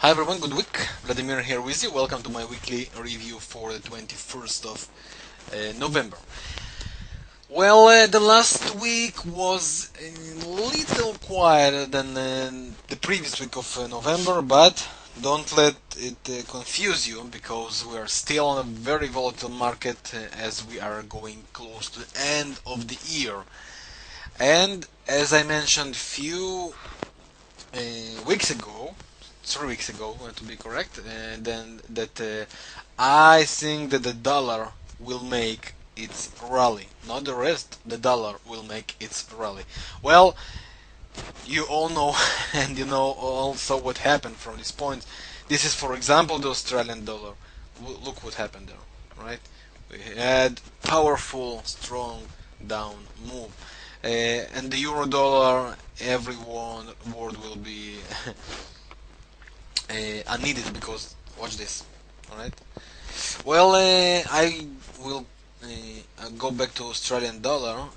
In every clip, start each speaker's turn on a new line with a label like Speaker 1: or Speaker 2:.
Speaker 1: Hi everyone, good week. Vladimir here with you. Welcome to my weekly review for the 21st of November. Well, the last week was a little quieter than the previous week of November, but don't let it confuse you because we are still on a very volatile market as we are going close to the end of the year. And as I mentioned few weeks ago, 3 weeks ago, to be correct, then that I think that the dollar will make its rally, not the rest. The dollar will make its rally. Well, you all know, and you know also what happened from this point. This is, for example, the Australian dollar. Look what happened there, right? We had powerful, strong down move, and the euro dollar. Everyone word will be unneeded because watch this. All right. Well, I will go back to Australian dollar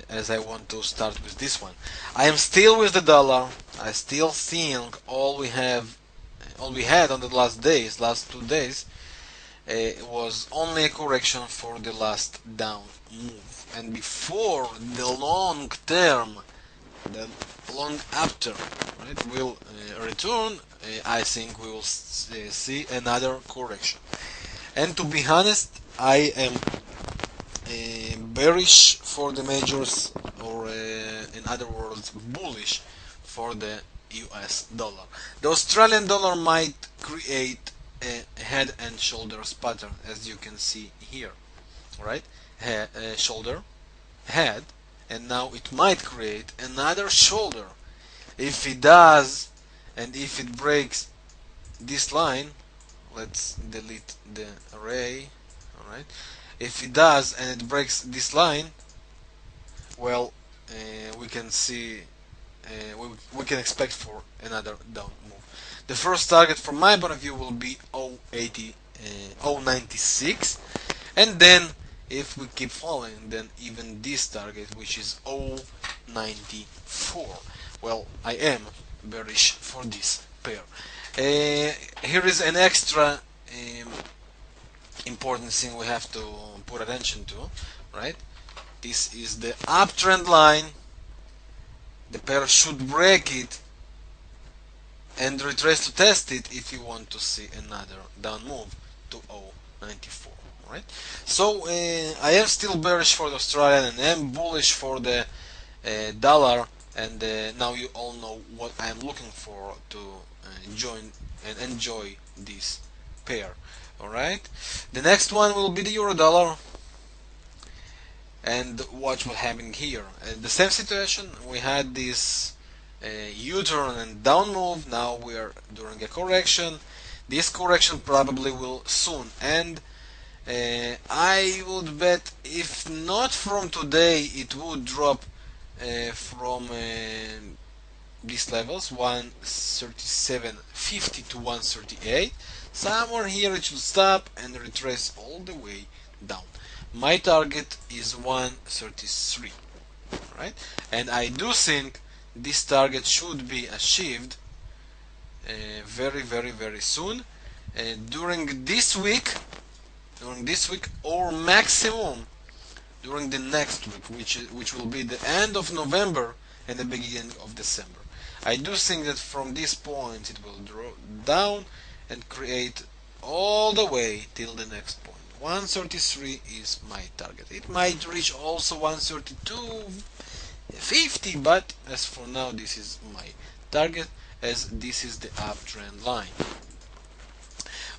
Speaker 1: as I want to start with this one. I am still with the dollar. I still think all we had on the last 2 days, was only a correction for the last down move, and before the long term, the long after, right, will return. I think we will see another correction. And to be honest, I am bearish for the majors, or in other words, bullish for the US dollar. The Australian dollar might create a head and shoulders pattern, as you can see here, right? Shoulder, head, and now it might create another shoulder. If it does, and if it breaks this line, let's delete the array. Alright, if it does and it breaks this line, well, we can see, we can expect for another down move. The first target from my point of view will be 0.96, and then if we keep falling, then even this target, which is 0.94. Well, I am bearish for this pair. Here is an extra important thing we have to put attention to, right? This is the uptrend line. The pair should break it and retrace to test it if you want to see another down move to 0.94. Right? So I am still bearish for the Australian and am bullish for the dollar, and now you all know what I am looking for to join and enjoy this pair. Alright, the next one will be the euro dollar, and watch what happened here. The same situation, we had this U-turn and down move. Now we are during a correction. This correction probably will soon end. I would bet if not from today, it would drop from these levels, 137.50 to 138. Somewhere here it should stop and retrace all the way down. My target is 133, right? And I do think this target should be achieved very, very, very soon during this week, or maximum during the next week, which will be the end of November and the beginning of December. I do think that from this point it will draw down and create all the way till the next point. 133 is my target. It might reach also 132.50, but as for now, this is my target, as this is the uptrend line.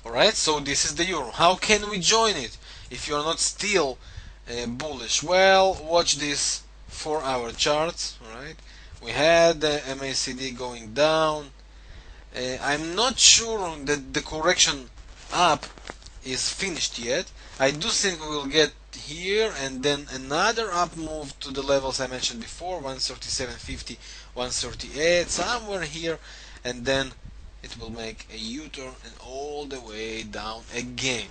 Speaker 1: Alright, so this is the euro. How can we join it if you are not still bullish? Well, watch this 4-hour charts. Right, we had the MACD going down. I'm not sure that the correction up is finished yet. I do think we will get here and then another up move to the levels I mentioned before, 137.50, 138, somewhere here, and then it will make a U-turn and all the way down again.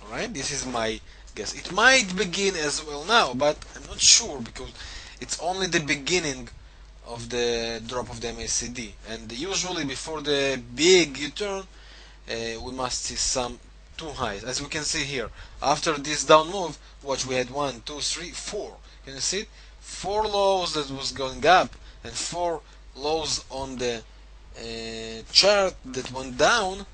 Speaker 1: Alright, this is my guess. It might begin as well now, but I'm not sure because it's only the beginning of the drop of the MACD, and usually before the big U-turn we must see some two highs, as we can see here. After this down move, watch, we had 1, 2, 3, 4. Can you see it? 4 lows that was going up and 4 lows on the chart that went down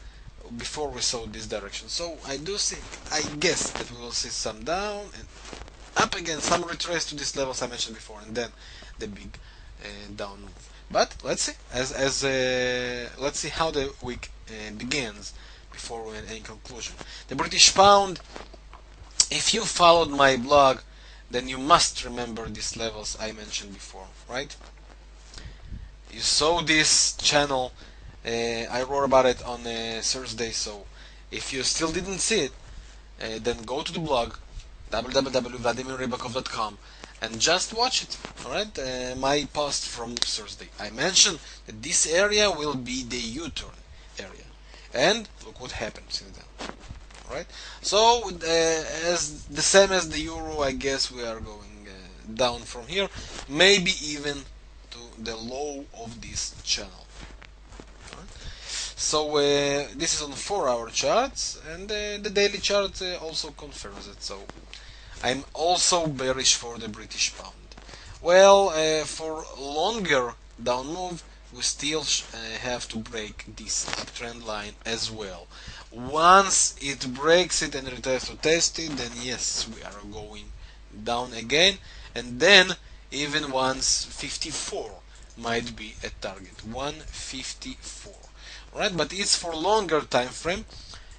Speaker 1: before we saw this direction. So I guess that we will see some down and up again, some retrace to these levels I mentioned before, and then the big down move. But let's see, let's see how the week begins before we any conclusion. The British pound. If you followed my blog, then you must remember these levels I mentioned before, right? You saw this channel. I wrote about it on Thursday, so if you still didn't see it, then go to the blog www.vladimirrybakov.com and just watch it. Alright, my post from Thursday. I mentioned that this area will be the U-turn area, and look what happened since then. Alright, so as the same as the euro, I guess we are going down from here, maybe even to the low of this channel. Alright? So this is on 4-hour charts, and the daily chart also confirms it. So I'm also bearish for the British pound. Well, for longer down move, we still have to break this uptrend line as well. Once it breaks it and returns to test it, then yes, we are going down again, and then even 154 might be a target. 154, right? But it's for longer time frame.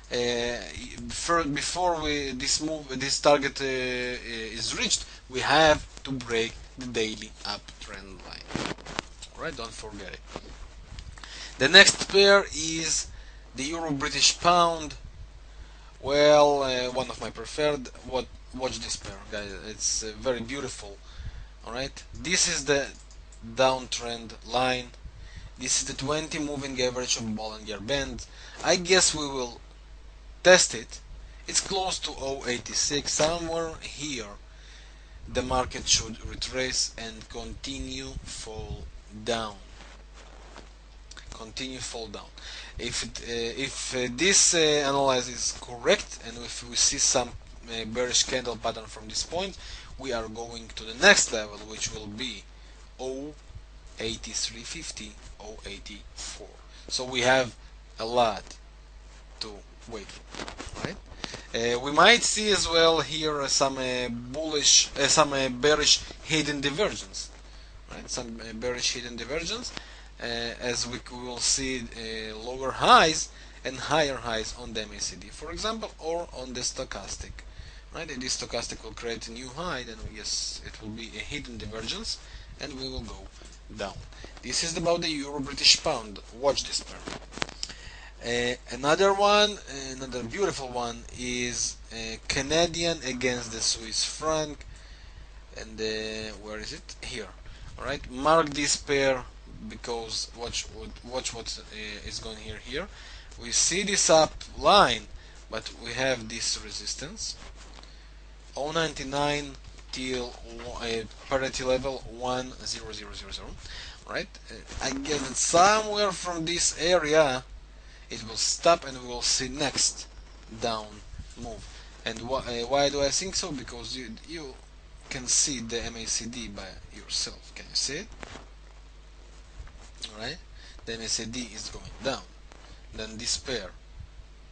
Speaker 1: Before this target is reached, we have to break the daily uptrend line. Right? Don't forget it. The next pair is the Euro British Pound. Well, one of my preferred. Watch this pair, guys. It's very beautiful. All right. This is the downtrend line. This is the 20 moving average of Bollinger Band. I guess we will test it. It's close to 0.86, somewhere here. The market should retrace and continue fall down. Continue fall down. If this analysis is correct, and if we see some bearish candle pattern from this point, we are going to the next level, which will be 0.8350, 0.84. So we have a lot to wait for, right? We might see as well here some bearish hidden divergence, right? Some bearish hidden divergence, as we will see lower highs and higher highs on the MACD, for example, or on the stochastic, right? And this stochastic will create a new high, then yes, it will be a hidden divergence, and we will go down. This is about the Euro British Pound. Watch this pair. Another beautiful one is Canadian against the Swiss franc, and where is it? Here. All right, mark this pair because watch what is going here. We see this up line, but we have this resistance 0.99 till parity level 1.0000. Right? I guess that somewhere from this area it will stop, and we will see next down move. And why do I think so? Because you can see the MACD by yourself. Can you see it? Alright, the MACD is going down. Then this pair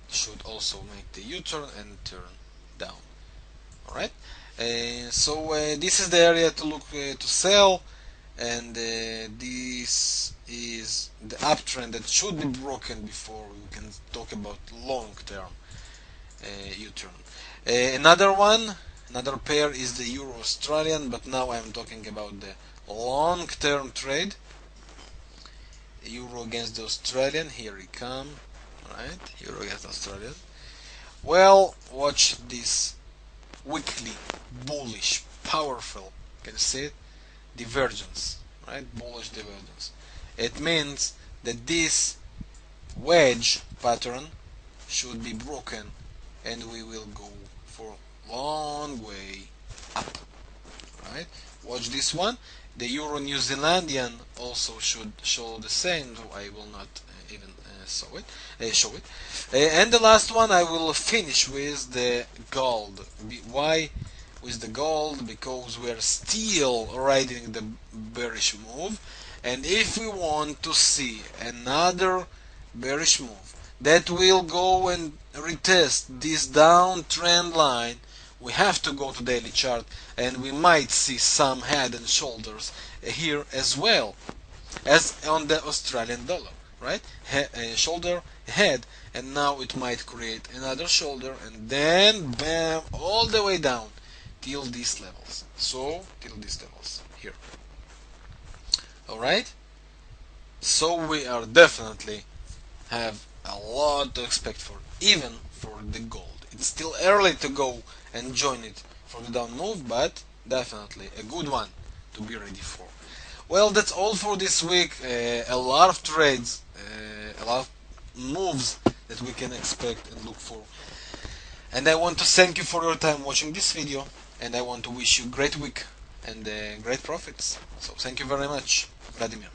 Speaker 1: should also make the U-turn and turn down. Alright, so this is the area to look to sell, and this is the uptrend that should be broken before we can talk about long-term U-turn. Another pair is the Euro Australian, but now I'm talking about the long-term trade. Euro against the Australian. Here we come. Right, Euro against Australian. Well, watch this weekly bullish, powerful. Can you see it? Divergence, right? Bullish divergence. It means that this wedge pattern should be broken, and we will go for long way up. Right? Watch this one. The Euro New Zealandian also should show the same, though I will not even show it. And the last one I will finish with the gold. Why with the gold? Because we are still riding the bearish move, and if we want to see another bearish move that will go and retest this downtrend line, we have to go to daily chart, and we might see some head and shoulders here as well as on the Australian dollar, right? Shoulder, head, and now it might create another shoulder, and then bam, all the way down till these levels. So till these levels here. All right. So we are definitely have a lot to expect for, even for the gold. It's still early to go and join it for the down move, but definitely a good one to be ready for. Well, that's all for this week. A lot of trades, a lot of moves that we can expect and look for. And I want to thank you for your time watching this video, and I want to wish you a great week and great profits. So thank you very much, Vladimir.